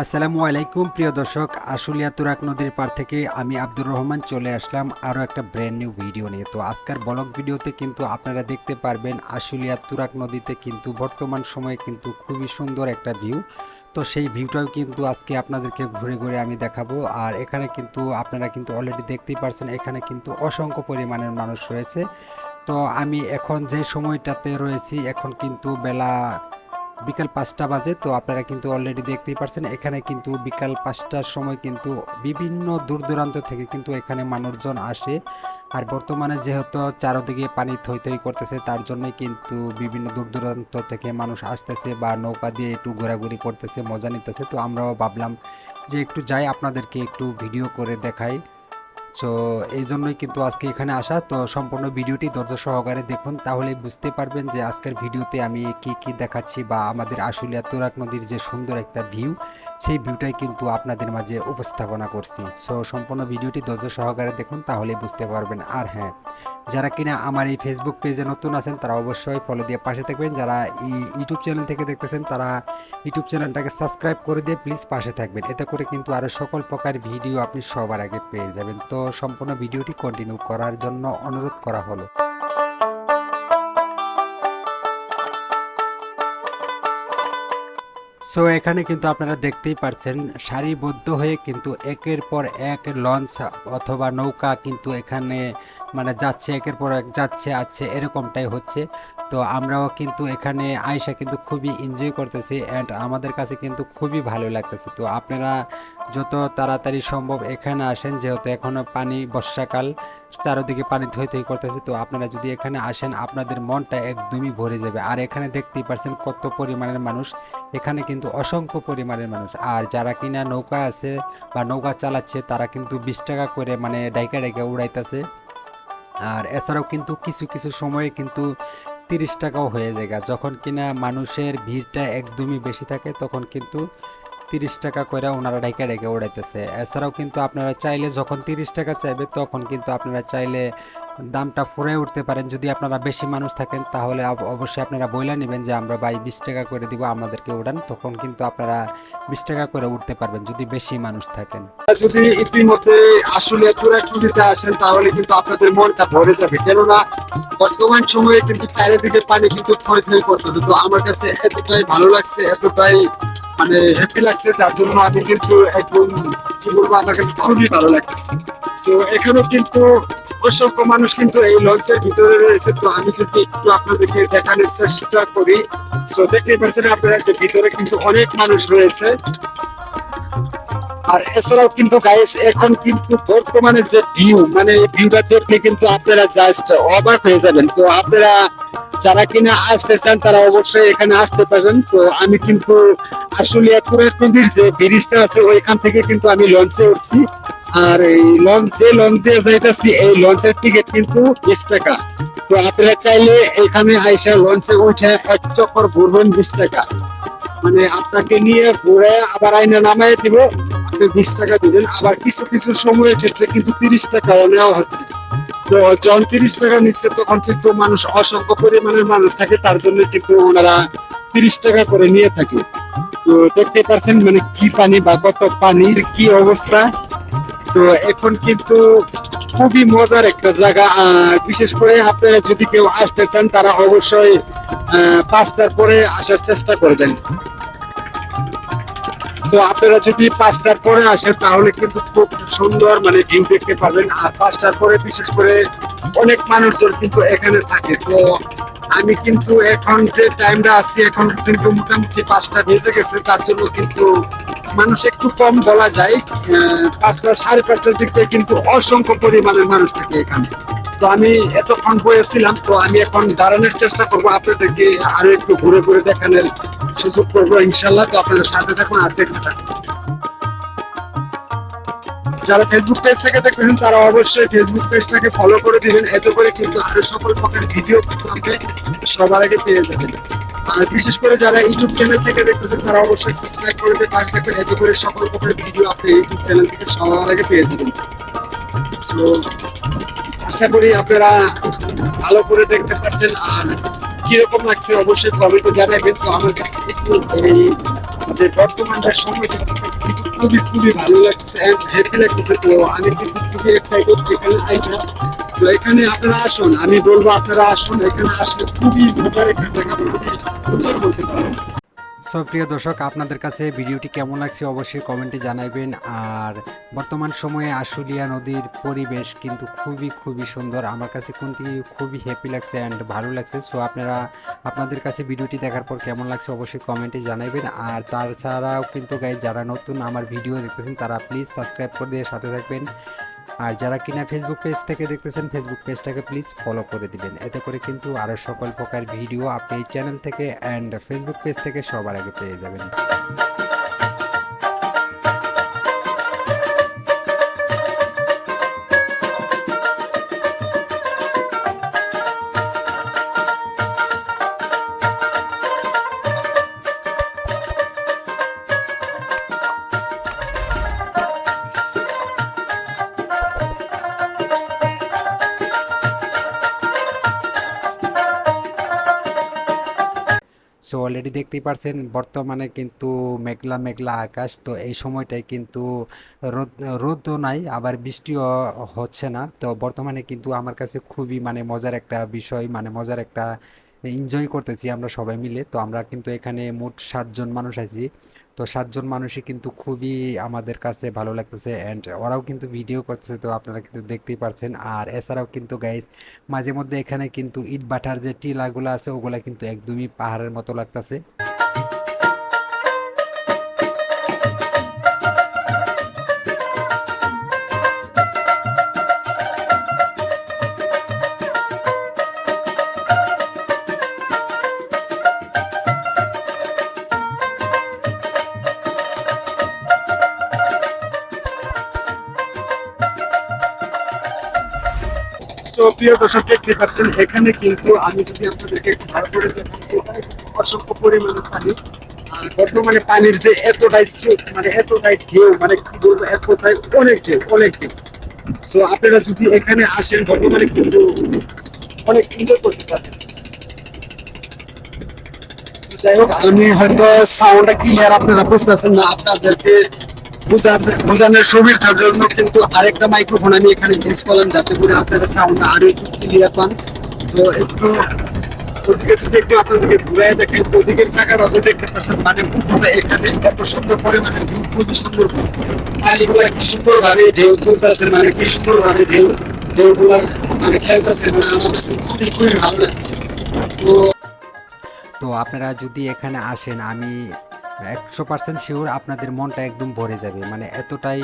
আসসালামু আলাইকুম প্রিয় দর্শক, আশুলিয়া তুরাগ নদীর পার থেকে আমি আব্দুর রহমান চলে আসলাম আরও একটা ব্র্যান্ড নিউ ভিডিও নিয়ে। তো আজকের ব্লগ ভিডিওতে কিন্তু আপনারা দেখতে পারবেন আশুলিয়া তুরাগ নদীতে কিন্তু বর্তমান সময়ে কিন্তু খুবই সুন্দর একটা ভিউ। তো সেই ভিউটাও কিন্তু আজকে আপনাদেরকে ঘুরে ঘুরে আমি দেখাবো। আর এখানে কিন্তু আপনারা কিন্তু অলরেডি দেখতেই পারছেন, এখানে কিন্তু অসংখ্য পরিমাণের মানুষ রয়েছে। তো আমি এখন যে সময়টাতে রয়েছি এখন কিন্তু বেলা বিকাল 5টা বাজে। তো আপনারা কিন্তু অলরেডি দেখতেই পারছেন, এখানে কিন্তু বিকাল 5টার সময় কিন্তু বিভিন্ন দূর দূরান্ত থেকে কিন্তু এখানে মানুষজন আসে। আর বর্তমানে যেহেতু চারদিকে পানি থই থই করতেছে, তার জন্যই কিন্তু বিভিন্ন দূর দূরান্ত থেকে মানুষ আসতেছে বা নৌকা দিয়ে একটু ঘোরাঘুরি করতেছে, মজা নিতেছে। তো আমরাও ভাবলাম যে একটু যাই, আপনাদেরকে একটু ভিডিও করে দেখাই। সো এই জন্যই কিন্তু আজকে এখানে আসা। তো সম্পূর্ণ ভিডিওটি ধৈর্য সহকারে দেখুন, তাহলে বুঝতে পারবেন যে আজকের ভিডিওতে আমি কি কি দেখাচ্ছি বা আমাদের আশুলিয়া তুরাগ নদীর যে সুন্দর একটা ভিউ, সেই ভিউটাই কিন্তু আপনাদের মাঝে উপস্থাপনা করছি। সো সম্পূর্ণ ভিডিওটি ধৈর্য সহকারে দেখুন, তাহলে বুঝতে পারবেন। আর হ্যাঁ, যারা কিনা আমার এই ফেসবুক পেজে নতুন আছেন তারা অবশ্যই ফলো দিয়ে পাশে থাকবেন। যারা ইউটিউব চ্যানেল থেকে দেখতেছেন তারা ইউটিউব চ্যানেলটাকে সাবস্ক্রাইব করে দিয়ে প্লিজ পাশে থাকবেন। এতে করে কিন্তু আরও সকল প্রকার ভিডিও আপনি সবার আগে পেয়ে যাবেন। তো সম্পূর্ণ ভিডিওটি কন্টিনিউ করার জন্য অনুরোধ করা হলো। সো এখানে কিন্তু আপনারা দেখতেই পারছেন, সারিবদ্ধ হয়ে কিন্তু একের পর এক লঞ্চ অথবা নৌকা কিন্তু এখানে মানে যাচ্ছে, একের পর এক যাচ্ছে আছে, এরকমটাই হচ্ছে। তো আমরাও কিন্তু এখানে আয়সা কিন্তু খুবই এনজয় করতেছি অ্যান্ড আমাদের কাছে কিন্তু খুবই ভালো লাগতেছে। তো আপনারা যত তাড়াতাড়ি সম্ভব এখানে আসেন, যেহেতু এখনও পানি বর্ষাকাল, চারদিকে পানি থই থই করতেছে। তো আপনারা যদি এখানে আসেন আপনাদের মনটা একদমই ভরে যাবে। আর এখানে দেখতেই পারছেন কত পরিমাণের মানুষ, এখানে কিন্তু অসংখ্য পরিমাণের মানুষ। আর যারা কিনা নৌকা আছে বা নৌকা চালাচ্ছে তারা কিন্তু 20 টাকা করে মানে ডাইকা ডাইকা উড়াইতেছে। আর এছাড়াও কিন্তু কিছু কিছু সময়ে কিন্তু 30 টাকাও হয়ে যায়। যখন কিনা মানুষের ভিড়টা একদমই বেশি থাকে তখন কিন্তু 30 টাকা করে ওনারা ডাইকা ডাইকা উড়াইতেছে। এছাড়াও কিন্তু আপনারা চাইলে যখন 30 টাকা চাইবে তখন কিন্তু আপনারা চাইলে দামটা ফুরাই উঠতে পারেন। যদি আপনারা বেশি মানুষ থাকেন তাহলে অবশ্যই আপনারা বইলা নেবেন যে আমরা ভাই 20 টাকা করে দিব, আমাদেরকে উড়ান। তখন কিন্তু আপনারা 20 টাকা করে উঠতে পারবেন যদি বেশি মানুষ থাকেন। যদি ইতিমধ্যে আসলে তুরাগ নদীতে আসেন তাহলে কিন্তু আপনাদের মনটা ভরে যাবে, কেননা বর্তমান সময়ে কিন্তু চারিদিকে পানি কিন্তু থই থই করতেছে। তো আমার কাছে এতটাই ভালো লাগছে, এতটাই মানে হ্যাপি লাগছে, যার জন্য আমি কিন্তু একদম কি বলবো, আমার কাছে খুবই ভালো লাগতেছে। তো এখানেও কিন্তু অসংখ্য মানুষ কিন্তু এই লঞ্চের ভিতরে রয়েছে। তো আমি যদি একটু আপনাদেরকে দেখানোর চেষ্টা করি, তো দেখতে পাচ্ছেন আপনারা যে ভিতরে কিন্তু অনেক মানুষ রয়েছে। আর এছাড়াও কিন্তু গাইস এখন কিন্তু বর্তমানে যে ভিউ, মানে এই ভিউটা দেখলে কিন্তু আপনারা জাস্ট অবাক হয়ে যাবেন। তো আপনারা যারা কিনা আসতে চান তারা অবশ্যই এখানে আসতে পারেন। তো আমি কিন্তু আসলে তুরাগ নদীর যে ব্রিজটা আছে ওইখান থেকে কিন্তু আমি লঞ্চে উঠছি। আর এই লঞ্চ দিয়ে যাইতেছি, এই লঞ্চের টিকিট কিন্তু 20 টাকা। তো আপনারা চাইলে এখানে আইসা লঞ্চে উঠে এক চক্কর ঘুরবেন 20 টাকা, মানে আপনাকে নিয়ে ঘুরে আবার আইনা নামাই দিব, 20 টাকা দিবেন। আবার কিছু কিছু সময়ের ক্ষেত্রে কিন্তু 30 টাকাও নেওয়া হচ্ছে। তো যখন 30 টাকা নিচ্ছে তখন কিন্তু মানুষ অসংখ্য পরিমাণের মানুষ থাকে, তার জন্য কিন্তু ওনারা 30 টাকা করে নিয়ে থাকে। তো দেখতে পাচ্ছেন মানে কি পানি বা কত পানির কি অবস্থা। তো এখন কিন্তু খুবই মজার একটা জায়গা। আর বিশেষ করে আপনারা যদি কেউ আসতে চান তারা অবশ্যই 5টার পরে আসার চেষ্টা করবেন। তো আপনারা যদি 5টার পরে আসেন তাহলে কিন্তু খুব সুন্দর মানে ভিউ দেখতে পাবেন। আর 5টার পরে বিশেষ করে অনেক মানুষজন কিন্তু এখানে থাকে। তো আমি কিন্তু এখন যে টাইমটা আছি এখন কিন্তু মোটামুটি 5টা বেজে গেছে, তার জন্য কিন্তু মানুষ একটু কম বলা যায়। 5টা 5:30টার দিক থেকে কিন্তু অসংখ্য পরিমাণের মানুষ থাকে এখানে। তো আমি এতক্ষণ বসেছিলাম, তো আমি এখন দাঁড়ানোর চেষ্টা করবো, আপনাদেরকে আরো একটু ঘুরে ঘুরে দেখানোর সুযোগ করবো ইনশাল্লাহ। তো আপনারা সাথে থাকুন আর দেখতে থাকুন। যারা ফেসবুক পেজ থেকে দেখবেন তারা অবশ্যই ফেসবুক পেজটাকে ফলো করে দিবেন, এতে করে কিন্তু আরো সকল প্রকার ভিডিও কিন্তু আপনি সবার আগে পেয়ে যাবেন। আর বিশেষ করে যারা ইউটিউব চ্যানেল থেকে দেখতেছেন তারা অবশ্যই সাবস্ক্রাইব করে দিয়ে পাশে থাকবেন, এতে করে সকল প্রকার ভিডিও আপনি ইউটিউব চ্যানেল থেকে সবার আগে পেয়ে যাবেন। তো আশা করি আপনারা ভালো করে দেখতে পাচ্ছেন। আর কিরকম লাগছে অবশ্যই কমেন্টে জানাবেন। তো আমার কাছে একটু এই যে বর্তমান যে সময়টা আমার কাছে কিন্তু খুবই খুবই ভালো লাগছে এন্ড হ্যাপি লাগতেছে। তো আমি কিন্তু খুবই এক্সাইটেড এখানে আইসা। তো এখানে আপনারা আসুন, আমি বলবো আপনারা আসুন, এখানে আসলে খুবই মজার একটা জায়গা, খুবই এনজয় করতে পারেন। সো প্রিয় দর্শক, আপনাদের কাছে ভিডিওটি কেমন লাগছে অবশ্যই কমেন্টে জানাবেন। আর বর্তমান সময়ে আশুলিয়া নদীর পরিবেশ কিন্তু খুবই খুবই সুন্দর, আমার কাছে কিন্তু খুবই হ্যাপি লাগছে অ্যান্ড ভালো লাগছে। সো আপনাদের কাছে ভিডিওটি দেখার পর কেমন লাগছে অবশ্যই কমেন্টে জানাবেন। আর তাছাড়াও কিন্তু গাইজ, যারা নতুন আমার ভিডিও দেখতেছেন তারা প্লিজ সাবস্ক্রাইব করে দিয়ে সাথে থাকবেন। আর যারা কিনা ফেসবুক পেজ থেকে দেখতেছেন ফেসবুক পেজটাকে প্লিজ ফলো করে দিবেন, এতে করে কিন্তু আরও সকল প্রকার ভিডিও আপনি এই চ্যানেল থেকে অ্যান্ড ফেসবুক পেজ থেকে সবার আগে পেয়ে যাবেন। সো অলরেডি দেখতেই পারছেন বর্তমানে কিন্তু মেঘলা মেঘলা আকাশ। তো এই সময়টায় কিন্তু রোদ রোদও নাই, আবার বৃষ্টিও হচ্ছে না। তো বর্তমানে কিন্তু আমার কাছে খুবই মানে মজার একটা বিষয়, মানে মজার একটা এনজয় করতেছি আমরা সবাই মিলে। তো আমরা কিন্তু এখানে মোট 7 জন মানুষ আছি। তো 7 জন মানুষই কিন্তু খুবই আমাদের কাছে ভালো লাগতেছে অ্যান্ড ওরাও কিন্তু ভিডিও করতেছে, তো আপনারা কিন্তু দেখতেই পারছেন। আর এছাড়াও কিন্তু গাইস, মাঝে মধ্যে এখানে কিন্তু ইট ভাটার যে টিলাগুলো আছে ওগুলা কিন্তু একদমই পাহাড়ের মতো লাগতেছে। সো প্রিয় দর্শক, দেখতে পাচ্ছেন এখানে কিন্তু আমি যদি আপনাদেরকে একটু ভালো করে দেখাই, এখানে কিন্তু অসংখ্য পরিমাণে পানি। আর বর্তমানে পানির যে এতটাই স্রোত, মানে এতটাই ঢেউ, মানে কি বলবো, এতটাই অনেক ঢেউ, অনেক ঢেউ। সো আপনারা যদি এখানে আসেন বর্তমানে কিন্তু অনেক এনজয় করতে পারবেন। তো যাই হোক, আমি হয়তো সাউন্ডটা ক্লিয়ার আপনারা বুঝতেছেন না, আপনাদেরকে বোঝানোর সুবিধার জন্য কিন্তু আরেকটা মাইক্রোফোন আমি এখানে ইউজ করলাম, যাতে করে আপনারা সাউন্ডটা আরো একটু ক্লিয়ার পান। তো একটু ওদিকে যদি একটু আপনাদেরকে ঘুরাই দেখেন, ওদিকের জায়গাটা দেখতে পাচ্ছেন, মানে এখানে এত সুন্দর পরিমাণে ভিউ, খুবই সুন্দর পানিগুলা কি সুন্দর ভাবে ঢেউ তুলতেছে, মানে কি সুন্দর ভাবে ঢেউগুলা মানে খেলতেছে, মানে আমার কাছে খুবই খুবই ভালো লাগছে। তো তো আপনারা যদি এখানে আসেন, আমি 100% শিওর আপনাদের মনটা একদম ভরে যাবে, মানে এতটাই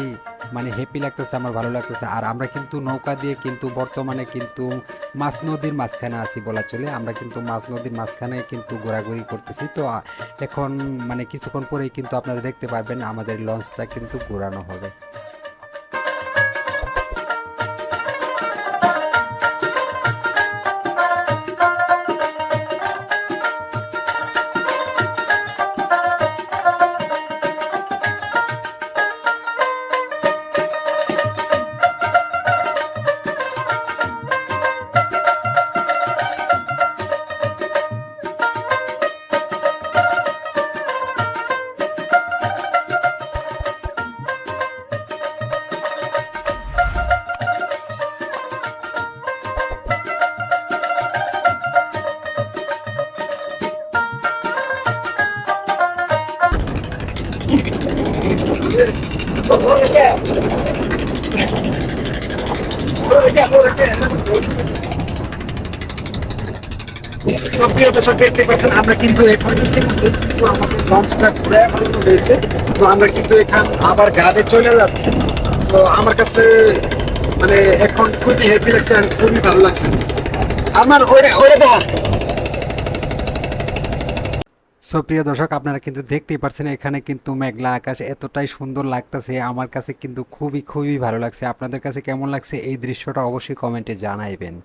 মানে হ্যাপি লাগতেছে, আমার ভালো লাগতেছে। আর আমরা কিন্তু নৌকা দিয়ে কিন্তু বর্তমানে কিন্তু মাছ নদীর মাঝখানে আছি বলা চলে, আমরা কিন্তু মাছ নদীর মাঝখানে কিন্তু ঘোরাঘুরি করতেছি। তো এখন মানে কিছুক্ষণ পরেই কিন্তু আপনারা দেখতে পারবেন আমাদের লঞ্চটা কিন্তু ঘোরানো হবে। সো প্রিয় দর্শক, দেখতে পাচ্ছেন আমরা কিন্তু এখন কিন্তু আমাদের লঞ্চটা ঘুরে ফেলানো হয়েছে। তো আমরা কিন্তু এখান আবার ঘাটে চলে যাচ্ছি। তো আমার কাছে মানে এখন খুবই হ্যাপি লাগছে আর খুবই ভালো লাগছে। আমার ওরে ওরে বল। সো প্রিয় দর্শক, আপনারা কিন্তু দেখতেই পাচ্ছেন এখানে কিন্তু মেঘলা আকাশ এতটাই সুন্দর লাগতেছে, আমার কাছে কিন্তু খুবই খুবই ভালো লাগছে। আপনাদের কাছে কেমন লাগছে এই দৃশ্যটা অবশ্যই কমেন্টে জানাইবেন।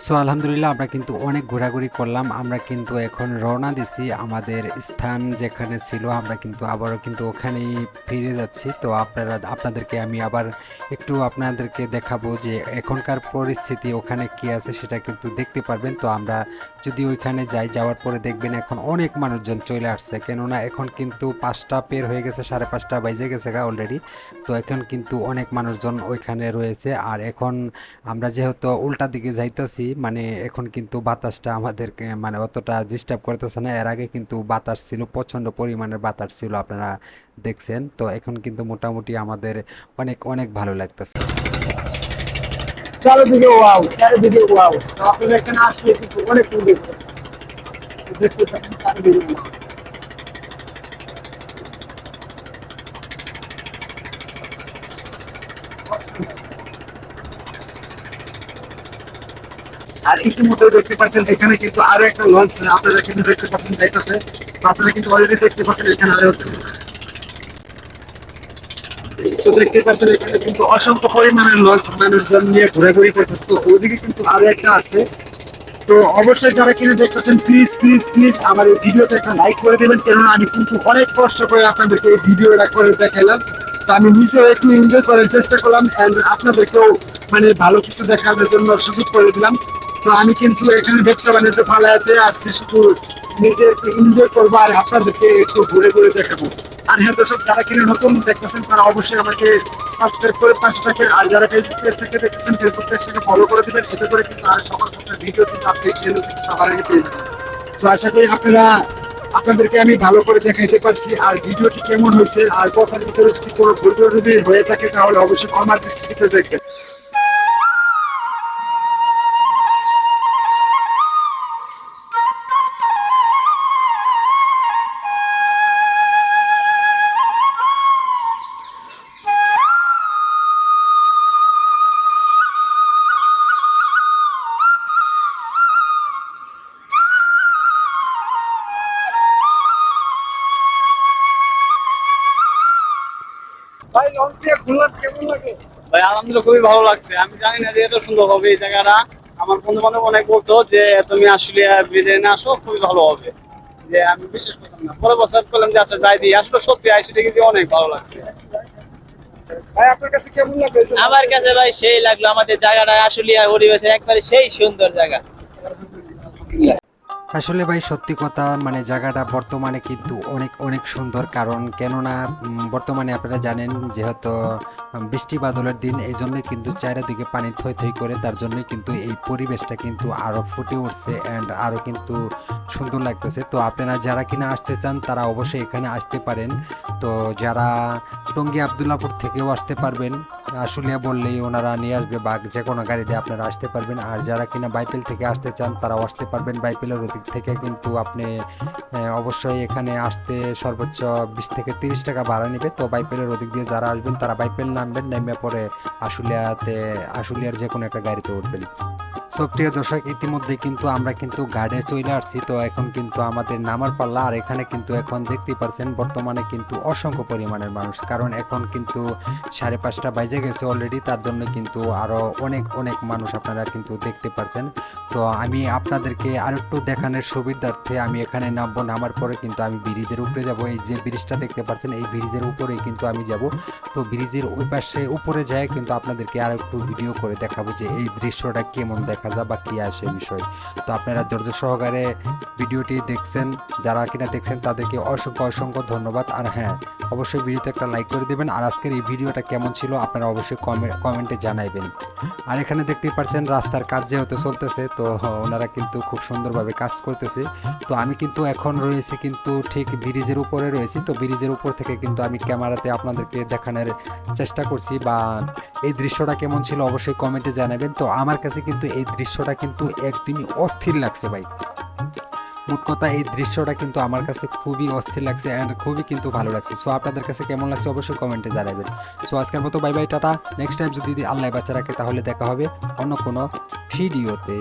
সো সো আলহামদুলিল্লাহ আমরা কিন্তু অনেক ঘোরাঘুরি করলাম। আমরা কিন্তু এখন রওনা দিছি আমাদের স্থান যেখানে ছিল, আমরা কিন্তু আবারও কিন্তু ওখানেই ফিরে যাচ্ছি। তো আপনাদেরকে আমি আবার একটু আপনাদেরকে দেখাবো যে এখনকার পরিস্থিতি ওখানে কি আছে সেটা কিন্তু দেখতে পারবেন। তো আমরা যদি ওইখানে যাই, যাওয়ার পরে দেখবেন এখন অনেক মানুষজন চলে আসছে, কেননা এখন কিন্তু 5টা পের হয়ে গেছে, 5:30 বাজে গেছে অলরেডি। তো এখন কিন্তু অনেক মানুষজন ওইখানে রয়েছে। আর এখন আমরা যেহেতু উল্টা দিকে যাইতেছি, মানে এখন কিন্তু বাতাসটা আমাদেরকে মানে অতটা ডিস্টার্ব করতেছে না। এর আগে কিন্তু বাতাস ছিল, প্রচণ্ড পরিমাণের বাতাস ছিল, আপনারা দেখছেন। তো এখন কিন্তু মোটামুটি আমাদের অনেক অনেক ভালো লাগতেছে। চারিদিকে ওয়াও, চারিদিকে ওয়াও। তো আপনারা এখানে আসলে কিন্তু অনেক সুন্দর দেখতে পাচ্ছেন চারিদিকে wow। আর ইতিমধ্যে দেখতে পাচ্ছেন এখানে কিন্তু আরো একটা লঞ্চ আপনারা কিন্তু দেখতে পাচ্ছেন যাইতেছে। তো আপনারা কিন্তু অলরেডি দেখতে পাচ্ছেন এখানে আরো দেখতে পাচ্ছেন এখানে কিন্তু অসংখ্য পরিমাণের লঞ্চ মানুষজন নিয়ে ঘোরাঘুরি করতেছে। তো ওইদিকে কিন্তু আরো একটা আছে। তো অবশ্যই যারা কিনে দেখতেছেন প্লিজ প্লিজ প্লিজ আমার এই ভিডিওতে একটা লাইক করে দেবেন, কেননা আমি কিন্তু অনেক কষ্ট করে আপনাদেরকে এই ভিডিওটা করে দেখালাম। তো আমি নিজেও একটু এনজয় করার চেষ্টা করলাম অ্যান্ড আপনাদেরকেও মানে ভালো কিছু দেখানোর জন্য সুযোগ করে দিলাম। তো আমি কিন্তু এখানে ব্যবসা বাণিজ্য ফালাতে আসছি শুধু নিজে একটু এনজয় করবো আর আপনাদেরকে একটু ঘুরে ঘুরে দেখাবো। আর হ্যাঁ দর্শক, যারা কিনে নতুন দেখতেছেন তারা অবশ্যই আমাকে সাবস্ক্রাইব করে পাশে থাকবেন। আর যারা ফেসবুক পেজ থেকে দেখতেছেন ফেসবুক পেজটাকে ফলো করে দিবেন, এতে করে কিন্তু আর সবার একটা ভিডিও কিন্তু আপনি চ্যানেল থেকে সবার আগে পেয়ে যাচ্ছেন। তো আশা করি আপনাদেরকে আমি ভালো করে দেখাইতে পারছি। আর ভিডিওটি কেমন হয়েছে আর কথার ভিতরে যদি কোনো ভুল যদি হয়ে থাকে তাহলে অবশ্যই আমার দৃষ্টিতে দেখবেন। ভাই লঞ্চ দিয়ে ঘুরলাম, কেমন লাগে? ভাই আলহামদুলিল্লাহ খুবই ভালো লাগছে। আমি জানি না যে এত সুন্দর হবে এই জায়গাটা। আমার বন্ধু বান্ধব অনেক বলতো যে তুমি আসলে ব্রিজে না আসো, খুবই ভালো হবে। যে আমি বিশ্বাস করতাম না, পরে বছর করলাম যে আচ্ছা যাই দিই। আসলে সত্যি আসি দেখি যে অনেক ভালো লাগছে। ভাই আপনার কাছে কেমন লাগে? আমার কাছে ভাই সেই লাগলো, আমাদের জায়গাটা আসলে পরিবেশে একবারে সেই সুন্দর জায়গা। আসলে ভাই সত্যি কথা, মানে জায়গাটা বর্তমানে কিন্তু অনেক অনেক সুন্দর। কারণ কেননা বর্তমানে আপনারা জানেন যেহেতু বৃষ্টি বাদলের দিন, এই জন্যই কিন্তু চারিদিকে পানি থই থই করে, তার জন্যই কিন্তু এই পরিবেশটা কিন্তু আরও ফুটে উঠছে অ্যান্ড আরও কিন্তু সুন্দর লাগতেছে। তো আপনারা যারা কিনা আসতে চান তারা অবশ্যই এখানে আসতে পারেন। তো যারা টঙ্গী আবদুল্লাপুর থেকেও আসতে পারবেন, আশুলিয়া বললেই ওনারা নিয়ে আসবে, বা যে কোনো গাড়িতে আপনারা আসতে পারবেন। আর যারা কিনা বাইপেল থেকে আসতে চান তারাও আসতে পারবেন। বাইপেলের ওদিক থেকে কিন্তু আপনি অবশ্যই এখানে আসতে সর্বোচ্চ 20 থেকে 30 টাকা ভাড়া নেবে। তো বাইপেলের ওদিক দিয়ে যারা আসবেন তারা বাইপেল নামবেন, নেমে পরে আশুলিয়ার যে কোনো একটা গাড়িতে উঠবেন। সো প্রিয় দর্শক, ইতিমধ্যে কিন্তু আমরা কিন্তু গার্ডে চলে আসছি। তো এখন কিন্তু আমাদের নামার পাল্লা। আর এখানে কিন্তু এখন দেখতেই পাচ্ছেন বর্তমানে কিন্তু অসংখ্য পরিমাণের মানুষ, কারণ এখন কিন্তু 5:30 বাজে গেছে অলরেডি, তার জন্য কিন্তু আরও অনেক অনেক মানুষ আপনারা কিন্তু দেখতে পাচ্ছেন। তো আমি আপনাদেরকে আরেকটু দেখানোর সুবিধার্থে আমি এখানে নামবো, নামার পরে কিন্তু আমি ব্রিজের উপরে যাব। এই যে ব্রিজটা দেখতে পাচ্ছেন এই ব্রিজের উপরেই কিন্তু আমি যাব। তো ব্রিজের ওই পাশে উপরে যায় কিন্তু আপনাদেরকে আর একটু ভিডিও করে দেখাবো যে এই দৃশ্যটা কেমন দেখা যায় বা কি আসে বিষয়। তো আপনারা ধৈর্য সহকারে ভিডিওটি দেখছেন, যারা কিনা দেখছেন তাদেরকে অসংখ্য অসংখ্য ধন্যবাদ। আর হ্যাঁ, অবশ্যই ভিডিওতে একটা লাইক করে দেবেন। আর আজকের এই ভিডিওটা কেমন ছিল আপনারা অবশ্যই কমেন্টে জানাইবেন। আর এখানে দেখতেই পাচ্ছেন রাস্তার কাজ যেহেতু চলতেছে, তো ওনারা কিন্তু খুব সুন্দরভাবে কাজ করতেছে। তো আমি কিন্তু এখন রয়েছি কিন্তু ঠিক ব্রিজের উপরে রয়েছি। তো ব্রিজের উপর থেকে কিন্তু আমি ক্যামেরাতে আপনাদেরকে দেখানোর চেষ্টা করছি, বা এই দৃশ্যটা কেমন ছিল অবশ্যই কমেন্টে জানাবেন। তো আমার কাছে কিন্তু এই দৃশ্যটা কিন্তু একদমই অস্থির লাগছে ভাই। মোট কথা এই দৃশ্যটা কিন্তু আমার কাছে খুবই অস্থির লাগছে অ্যান্ড খুবই কিন্তু ভালো লাগছে। সো আপনাদের কাছে কেমন লাগছে অবশ্যই কমেন্টে জানাবেন। সো আজকের মতো bye bye, tata. Next time যদি আল্লাহ বাচ্চা রাখে তাহলে দেখা হবে অন্য কোনো ভিডিওতে।